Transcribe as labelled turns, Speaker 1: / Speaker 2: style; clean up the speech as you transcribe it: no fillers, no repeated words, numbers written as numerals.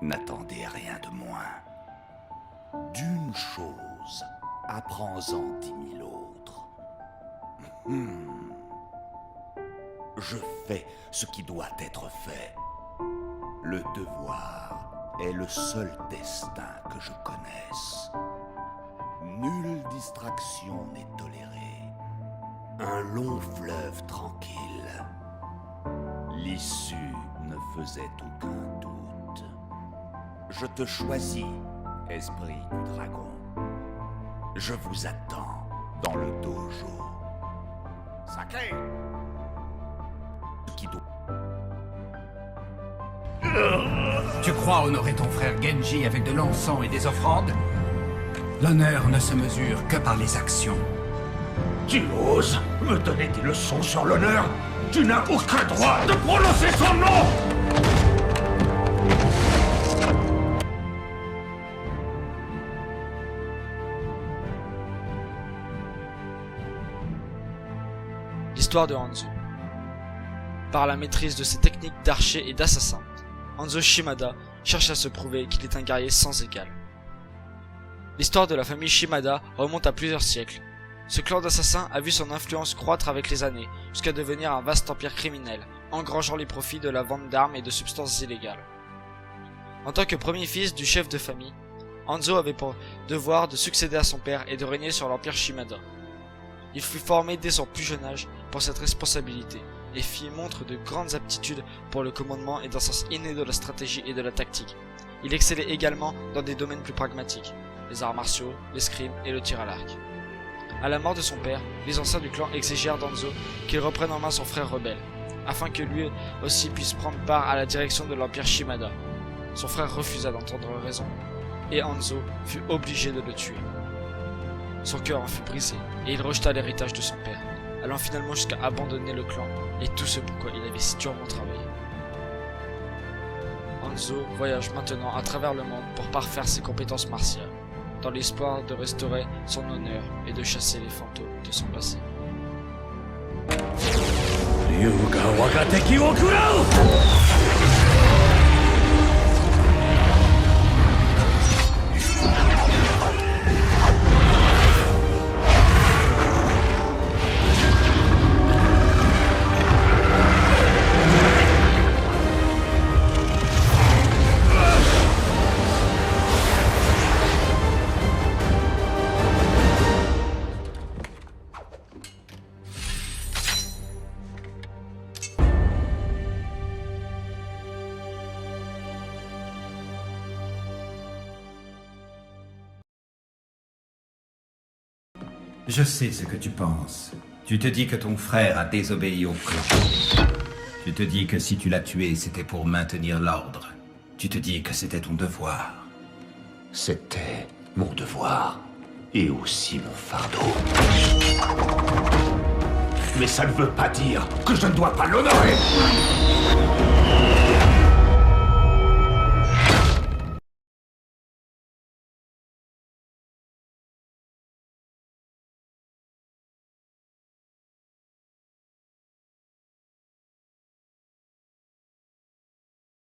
Speaker 1: N'attendez rien de moins. D'une chose, apprends-en 10 000 autres. Je fais ce qui doit être fait. Le devoir est le seul destin que je connaisse. Nulle distraction n'est tolérée. Un long fleuve tranquille. L'issue ne faisait aucun doute. Je te choisis, esprit du dragon. Je vous attends dans le dojo. Sacré! Qui doit...
Speaker 2: Tu crois honorer ton frère Genji avec de l'encens et des offrandes? L'honneur ne se mesure que par les actions.
Speaker 3: Tu oses me donner des leçons sur l'honneur? Tu n'as aucun droit de prononcer son nom!
Speaker 4: L'histoire de Hanzo. Par la maîtrise de ses techniques d'archer et d'assassin, Hanzo Shimada cherche à se prouver qu'il est un guerrier sans égal. L'histoire de la famille Shimada remonte à plusieurs siècles. Ce clan d'assassins a vu son influence croître avec les années, jusqu'à devenir un vaste empire criminel, engrangeant les profits de la vente d'armes et de substances illégales. En tant que premier fils du chef de famille, Hanzo avait pour devoir de succéder à son père et de régner sur l'empire Shimada. Il fut formé dès son plus jeune âge pour cette responsabilité, et fit montre de grandes aptitudes pour le commandement et d'un sens inné de la stratégie et de la tactique. Il excellait également dans des domaines plus pragmatiques, les arts martiaux, l'escrime et le tir à l'arc. À la mort de son père, les anciens du clan exigèrent d'Hanzo qu'il reprenne en main son frère rebelle, afin que lui aussi puisse prendre part à la direction de l'empire Shimada. Son frère refusa d'entendre raison, et Hanzo fut obligé de le tuer. Son cœur en fut brisé, et il rejeta l'héritage de son père, allant finalement jusqu'à abandonner le clan et tout ce pourquoi il avait si durement travaillé. Hanzo voyage maintenant à travers le monde pour parfaire ses compétences martiales, dans l'espoir de restaurer son honneur et de chasser les fantômes de son passé.
Speaker 2: Je sais ce que tu penses. Tu te dis que ton frère a désobéi au clan. Tu te dis que si tu l'as tué, c'était pour maintenir l'ordre. Tu te dis que c'était ton devoir.
Speaker 3: C'était mon devoir. Et aussi mon fardeau. Mais ça ne veut pas dire que je ne dois pas l'honorer.